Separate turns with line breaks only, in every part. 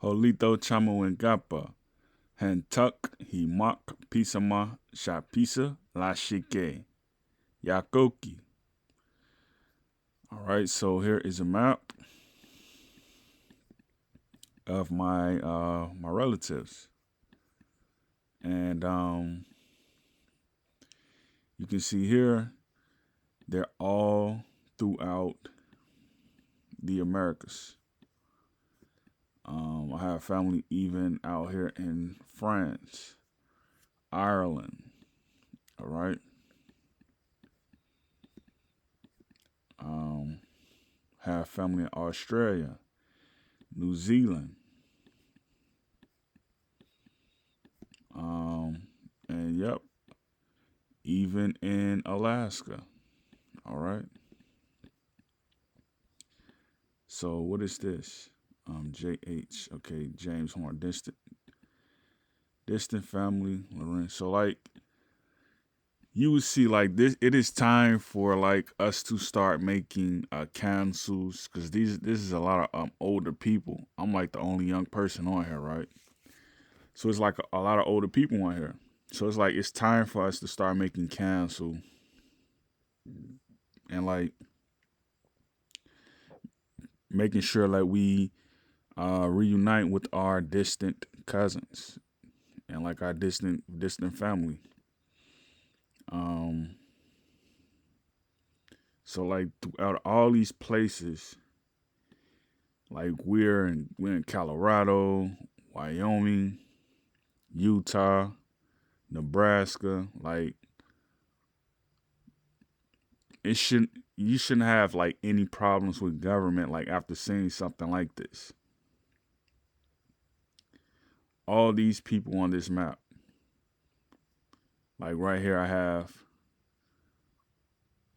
Holito Chamawengapa, Hentuk Himak Pisama Shapisa Lashike, Yakoki. All right, so here is a map of my relatives, and you can see here they're all throughout the Americas. I have family even out here in France, Ireland. All right. Um, have family in Australia, New Zealand, and yep, even in Alaska. All right. So what is this? JH. Okay, James Horn, distant family, Lorraine. So like you would see like this. It is time for like us to start making cancels because this is a lot of older people. I'm like the only young person on here, right? So it's like a lot of older people on here. So it's like it's time for us to start making cancel and like making sure like we reunite with our distant cousins and like our distant family. Um, so like throughout all these places, like we're in Colorado, Wyoming, Utah, Nebraska. Like it shouldn't you shouldn't have like any problems with government like after seeing something like this. All these people on this map. Like right here I have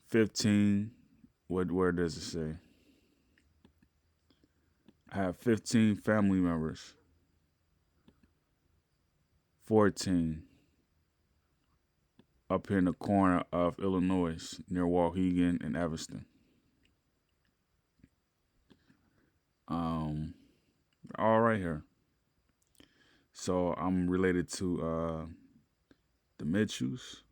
15. What where does it say? I have 15 family members. 14 up here in the corner of Illinois near Waukegan and Evanston. Um, all right here. So I'm related to the Mitchells,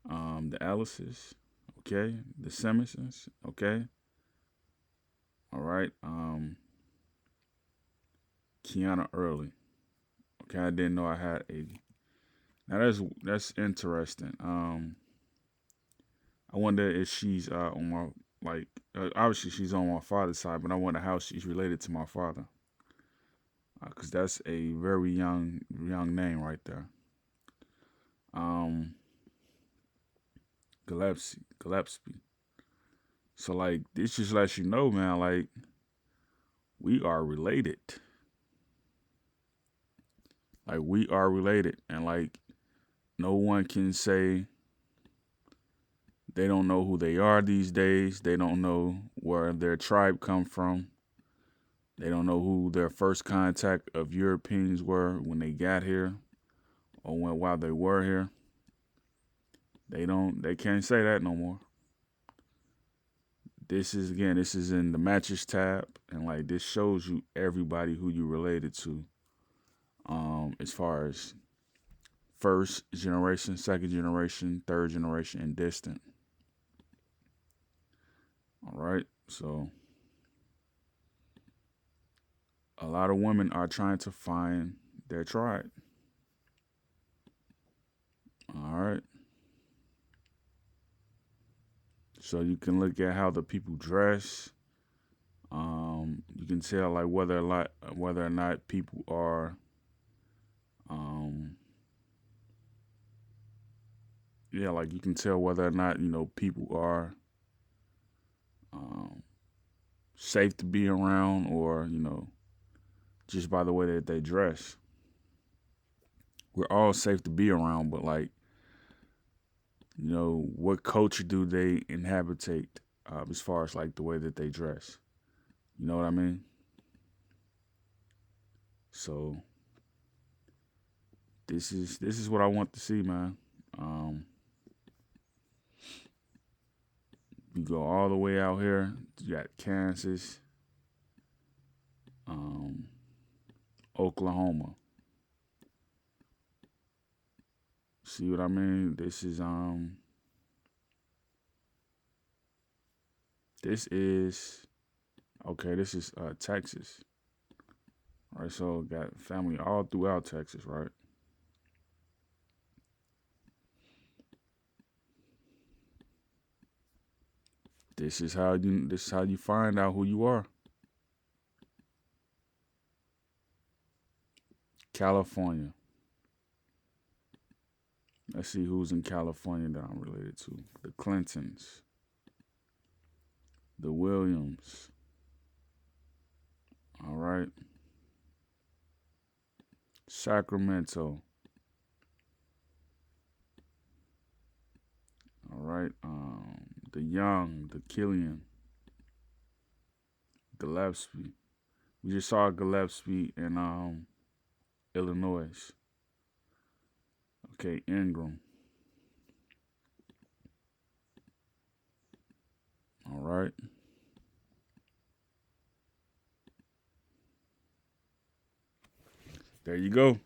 the Ellises, okay, the Simonsons, okay. All right. Kiana Early. Okay, I didn't know I had a. Now that's interesting. I wonder if she's on my like obviously she's on my father's side, but I wonder how she's related to my father because that's a very young name right there. Um, Gillespie. So like this just lets you know, man. Like we are related. Like we are related, and like no one can say they don't know who they are these days. They don't know where their tribe come from. They don't know who their first contact of Europeans were when they got here or while they were here. They can't say that no more. This is in the matches tab and like this shows you everybody who you related to. As far as first generation, second generation, third generation, and distant. All right. So a lot of women are trying to find their tribe. All right. So you can look at how the people dress. You can tell like whether or not people are, um, yeah, like you can tell whether or not people are um, safe to be around, or just by the way that they dress. We're all safe to be around, but like what culture do they inhabitate as far as like the way that they dress? You know what I mean? So this is what I want to see, man. Um, we go all the way out here. You got Kansas. Um, Oklahoma. See what I mean? This is okay, this is Texas. All right, so got family all throughout Texas, right? This is how you find out who you are. California. Let's see who's in California that I'm related to. The Clintons, the Williams. All right. Sacramento. All right. The Young, the Killian, Gillespie. We just saw Gillespie in Illinois. Okay, Ingram. All right. There you go.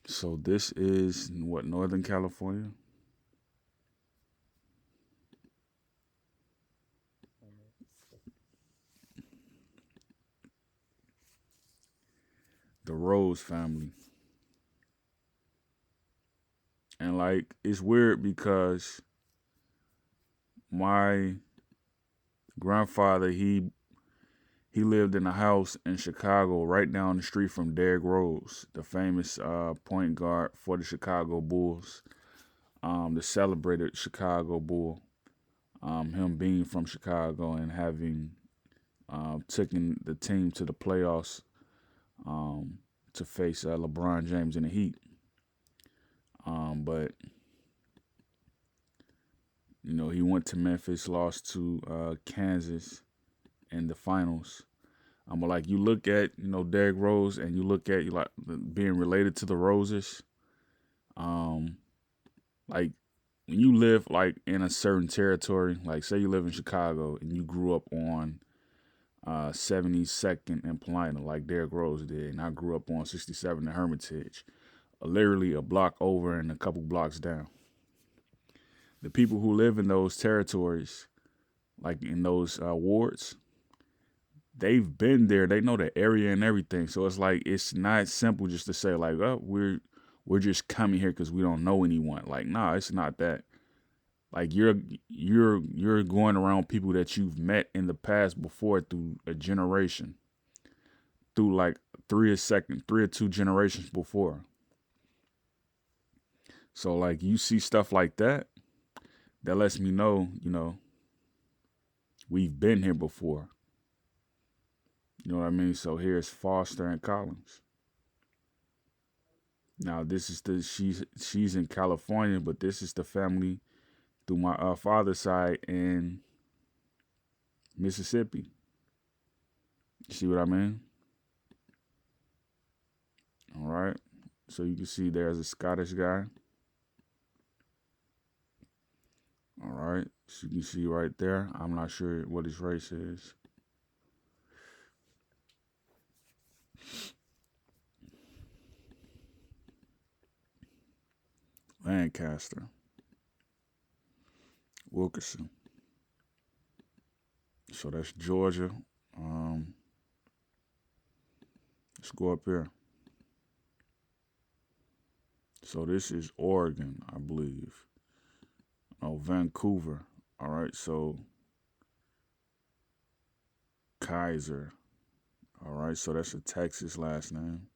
So this is what, Northern California? The Rose family. And like it's weird because my grandfather he lived in a house in Chicago right down the street from Derrick Rose, the famous point guard for the Chicago Bulls, the celebrated Chicago Bull. Him being from Chicago and having taken the team to the playoffs um, to face LeBron James in the Heat. But he went to Memphis, lost to Kansas in the finals. But like you look at Derrick Rose, and you look at like being related to the Roses. Um, like when you live like in a certain territory, like say you live in Chicago and you grew up on 72nd and Paulina, like Derrick Rose did, and I grew up on 67 and Hermitage, literally a block over and a couple blocks down. The people who live in those territories, like in those wards, they've been there. They know the area and everything. So it's like it's not simple just to say like, oh, we're just coming here because we don't know anyone. Like, nah, it's not that. Like you're going around people that you've met in the past before through a generation, through like three or two generations before. So like you see stuff like that, that lets me know, we've been here before. You know what I mean? So here's Foster and Collins. Now this is she's in California, but this is the family through my father's side in Mississippi. You see what I mean? All right. So you can see there's a Scottish guy. All right. So you can see right there. I'm not sure what his race is. Lancaster. Wilkerson. So that's Georgia. Um, let's go up here. So this is Oregon, I believe. Oh, Vancouver. All right. So Kaiser. All right. So that's a Texas last name.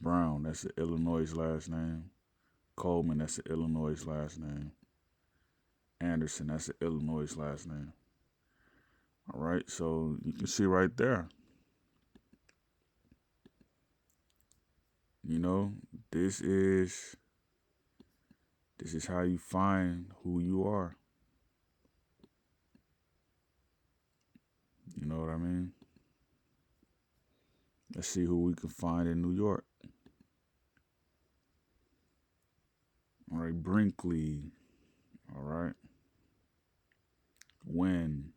Brown. That's an Illinois last name. Coleman. That's an Illinois last name. Anderson. That's an Illinois last name. All right. So you can see right there. You know, this is this is how you find who you are. You know what I mean? Let's see who we can find in New York. All right, Brinkley. All right. Wynn,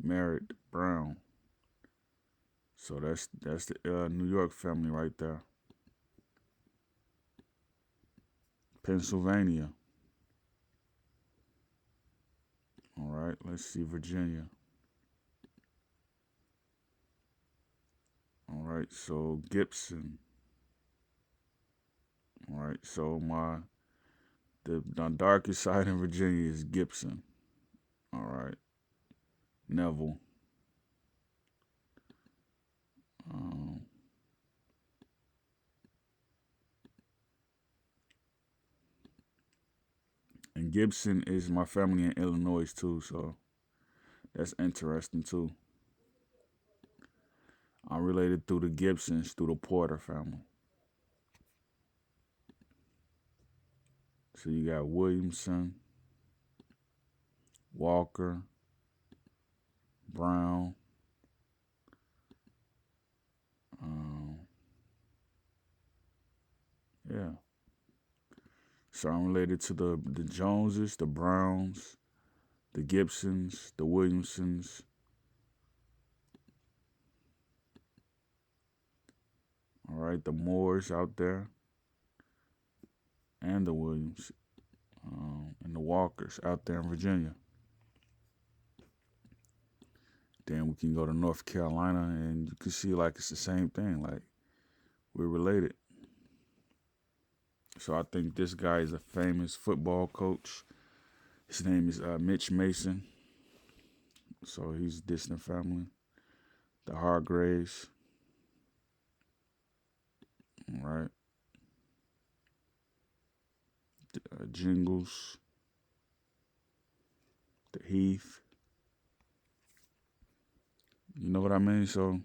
Merritt, Brown. So that's the New York family right there. Pennsylvania. All right, let's see Virginia. All right, so Gibson. All right, so the darkest side in Virginia is Gibson. All right, Neville. Um, and Gibson is my family in Illinois too, so that's interesting too. I'm related through the Gibsons, through the Porter family. So you got Williamson, Walker, Brown. Um, yeah. So I'm related to the Joneses, the Browns, the Gibsons, the Williamsons. All right, the Moores out there, and the Williams, and the Walkers out there in Virginia. Then we can go to North Carolina, and you can see like it's the same thing. Like we're related. So I think this guy is a famous football coach. His name is Mitch Mason. So he's distant family. The Hargraves. All right. The Jingles. The Heath. You know what I mean? So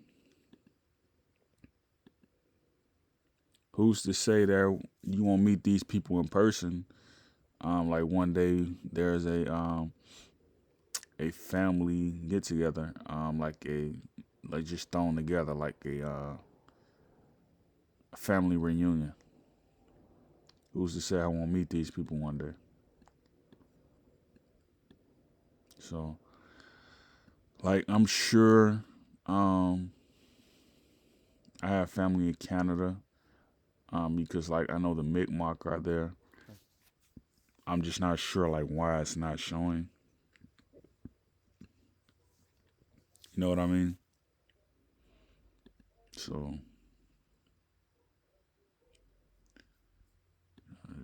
who's to say that you won't meet these people in person? Like one day there's a family get together, like just thrown together like a family reunion. Who's to say I won't meet these people one day? So like I'm sure I have family in Canada, because like I know the Mi'kmaq are there. I'm just not sure like why it's not showing. You know what I mean? So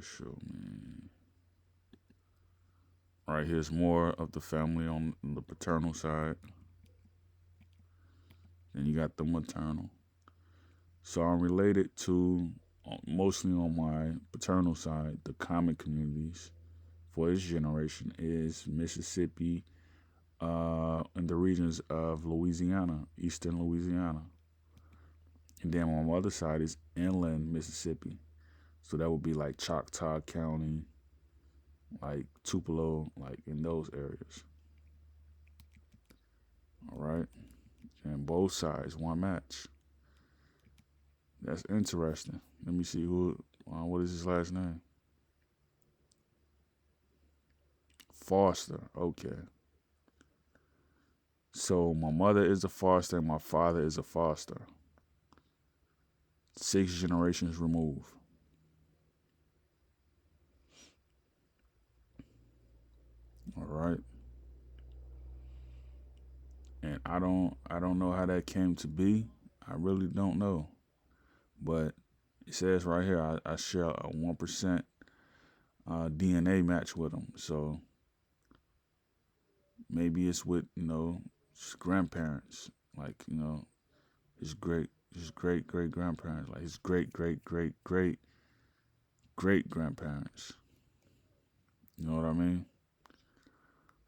show me. All right, here's more of the family on the paternal side. Then you got the maternal. So I'm related to mostly on my paternal side, the common communities for this generation is Mississippi, and the regions of Louisiana, eastern Louisiana. And then on my other side is inland Mississippi. So that would be like Choctaw County, like Tupelo, like in those areas. All right. And both sides, one match. That's interesting. Let me see what is his last name? Foster. Okay. So my mother is a Foster and my father is a Foster. 6 generations removed. All right. And I don't know how that came to be. I really don't know. But it says right here I share a 1% DNA match with him. So maybe it's with, his grandparents. Like, his great great grandparents, like his great great great great great grandparents. You know what I mean?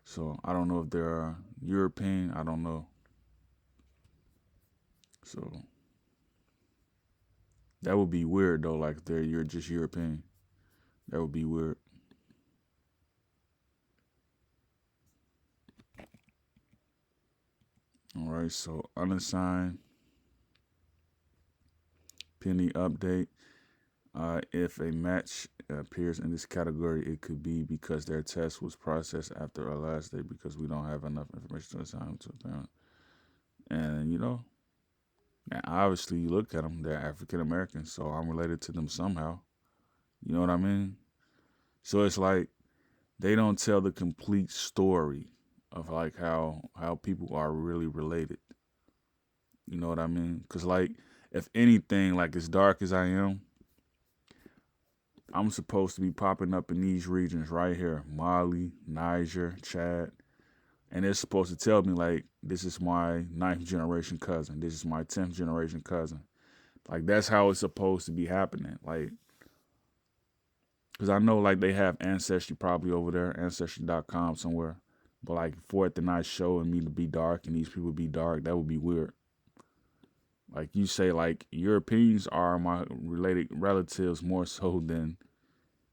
So I don't know if they're European. I don't know. So that would be weird though. Like you're just European. That would be weird. All right. So unassigned penny update. If a match appears in this category, it could be because their test was processed after our last day because we don't have enough information to assign to a parent. And and obviously you look at them, they're African Americans, so I'm related to them somehow. You know what I mean? So it's like they don't tell the complete story of like how people are really related. You know what I mean? Because like if anything, like as dark as I am, I'm supposed to be popping up in these regions right here: Mali, Niger, Chad, and it's supposed to tell me like this is my ninth generation cousin, this is my 10th generation cousin. Like that's how it's supposed to be happening. Like, because I know like they have Ancestry probably over there, Ancestry.com somewhere. But like for it to not showing me to be dark and these people be dark, that would be weird. Like you say, like Europeans are my related relatives more so than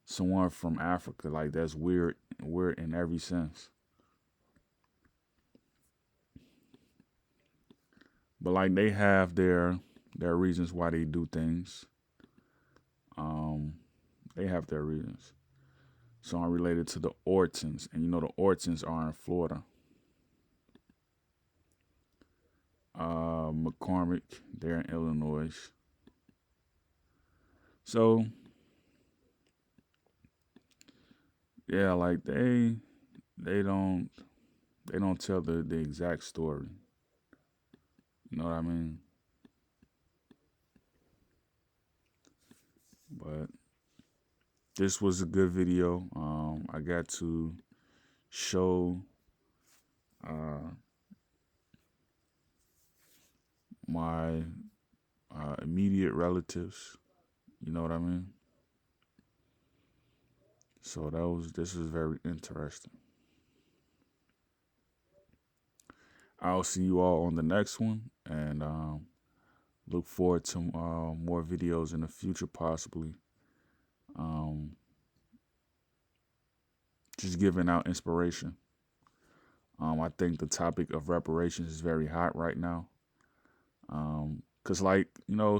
someone from Africa. Like that's weird, weird in every sense. But like they have their reasons why they do things. Um, they have their reasons. So I'm related to the Ortons, and the Ortons are in Florida. McCormick, they're in Illinois. So yeah, like they don't they don't tell the exact story. You know what I mean? But this was a good video. I got to show uh, my immediate relatives. You know what I mean? So this is very interesting. I'll see you all on the next one, and look forward to more videos in the future, possibly. Um, just giving out inspiration. I think the topic of reparations is very hot right now. Cause like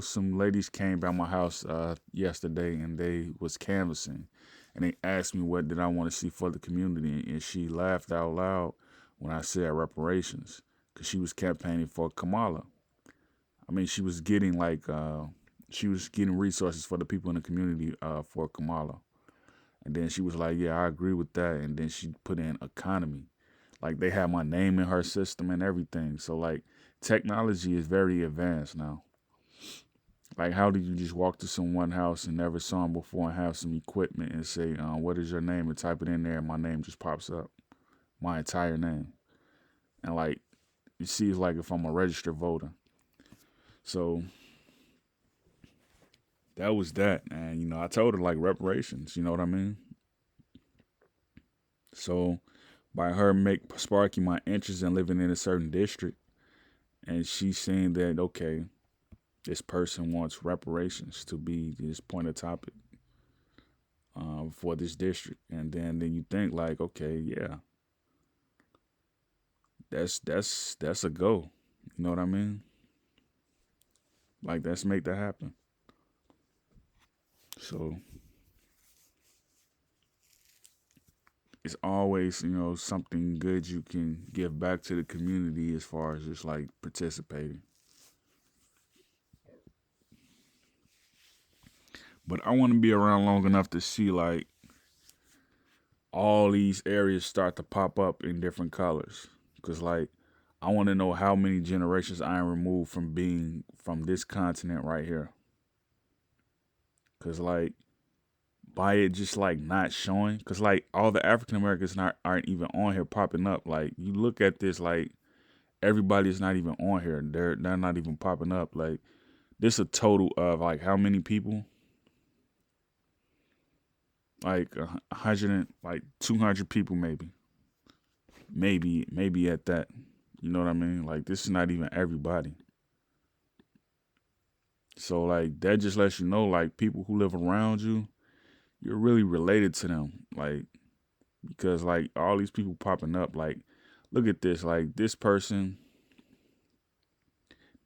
some ladies came by my house yesterday and they was canvassing, and they asked me what did I want to see for the community, and she laughed out loud when I said reparations, cause she was campaigning for Kamala. I mean, she was getting resources for the people in the community for Kamala, and then she was like, "Yeah, I agree with that," and then she put in economy, like they have my name in her system and everything. So like technology is very advanced now. Like, how do you just walk to someone's house and never saw them before and have some equipment and say, "What is your name?" and type it in there, and my name just pops up, my entire name. And like, you see, it's like if I'm a registered voter. So that was that, and I told her like reparations. You know what I mean? So by her make sparking my interest in living in a certain district, and she's saying that okay, this person wants reparations to be this point of topic for this district, and then you think like, okay, yeah, that's a go. You know what I mean? Like let's make that happen. So it's always something good you can give back to the community as far as just like participating. But I want to be around long enough to see like all these areas start to pop up in different colors. Cause like I want to know how many generations I am removed from being from this continent right here. Cause like by it just like not showing, cause like all the African Americans aren't even on here popping up. Like you look at this, like everybody's not even on here. They're not even popping up. Like this a total of like how many people? Like 200 people maybe. Maybe at that. You know what I mean? Like this is not even everybody. So like that just lets you know like people who live around you, you're really related to them. Like because like all these people popping up, like look at this, like this person,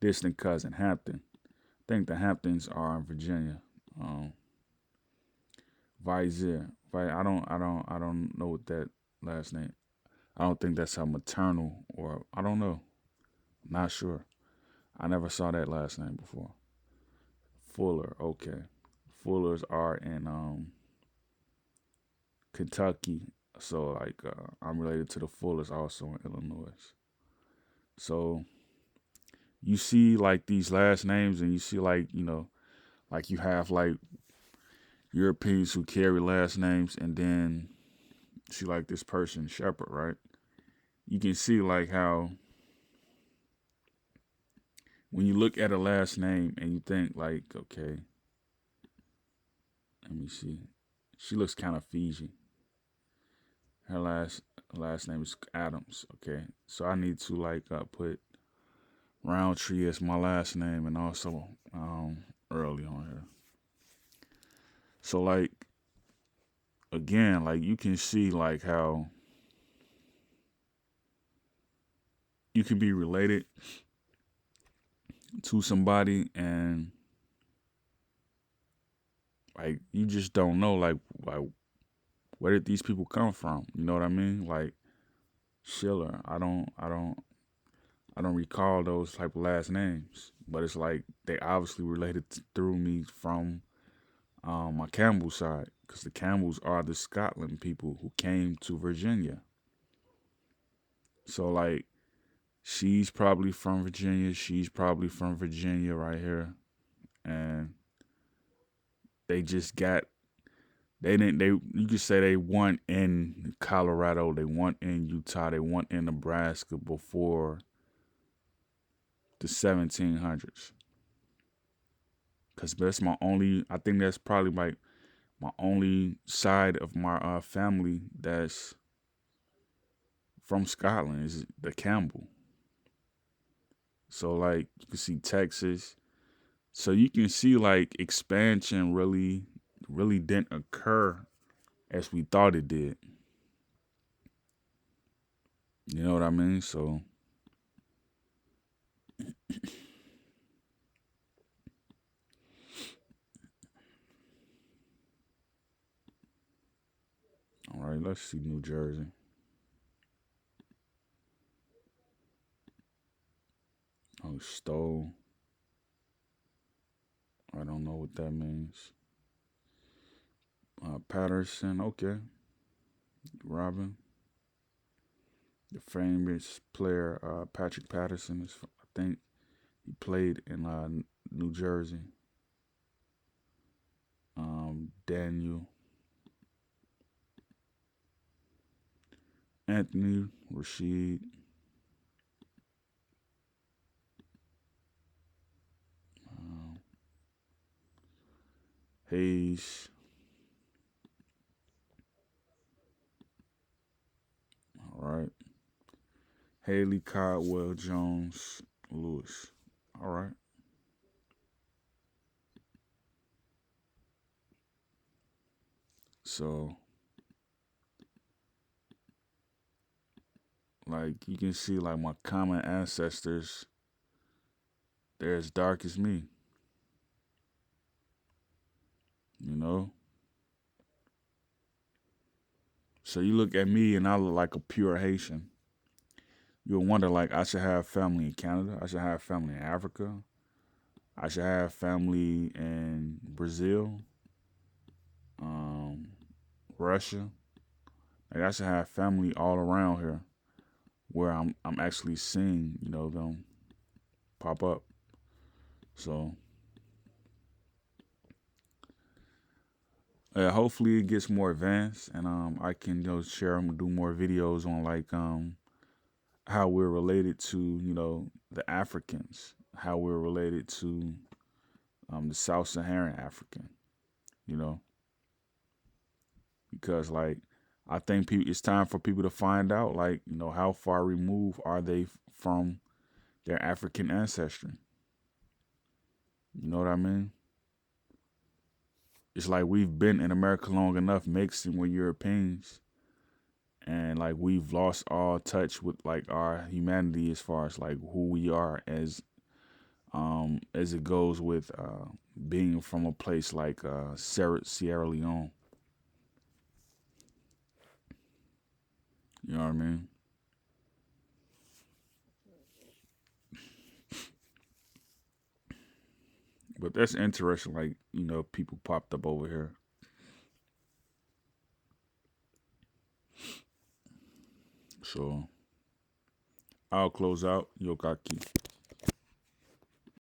distant cousin, Hampton. I think the Hamptons are in Virginia. Vizier. I don't know what that last name. I don't think that's a maternal or I don't know. Not sure. I never saw that last name before. Fuller. Okay. Fullers are in Kentucky. So like I'm related to the Fullers also in Illinois. So you see like these last names and you see like, like you have like Europeans who carry last names and then see like this person, Shepherd, right? You can see like how when you look at a last name and you think like, okay, let me see. She looks kind of Fiji. Her last name is Adams. Okay, so I need to like put Roundtree as my last name and also early on here. So like again, like you can see like how you can be related to somebody and like you just don't know like where did these people come from? You know what I mean? Like Schiller, I don't recall those type of last names, but it's like they obviously related through me from my Campbell side, because the Campbells are the Scotland people who came to Virginia. So like she's probably from Virginia, she's probably from Virginia right here, and they just got they didn't they you could say they won in Colorado, they won in Utah, they won in Nebraska before the 1700s. Cause that's my only. I think that's probably my only side of my family that's from Scotland is the Campbell. So like you can see Texas. So you can see like expansion really didn't occur as we thought it did. You know what I mean? So all right, let's see New Jersey. Oh, Stowe. I don't know what that means. Patterson. Okay. Robin. The famous player Patrick Patterson is. I think he played in New Jersey. Daniel, Anthony, Rashid, um, Hayes. All right. Haley, Caldwell, Jones, Lewis. All right. So, like, you can see, like, my common ancestors, they're as dark as me, you know? So, you look at me and I look like a pure Haitian. You'll wonder, like, I should have family in Canada. I should have family in Africa. I should have family in Brazil, um, Russia. Like, I should have family all around here where I'm actually seeing, them pop up. So hopefully it gets more advanced and I can share them and do more videos on like how we're related to the Africans, how we're related to the South-Saharan African, you know, because like I think it's time for people to find out like how far removed are they from their African ancestry. You know what I mean? It's like we've been in America long enough mixing with Europeans and like we've lost all touch with like our humanity as far as like who we are as it goes with being from a place like Sierra Leone. You know what I mean? But that's interesting. Like, people popped up over here. So I'll close out. Yokaki.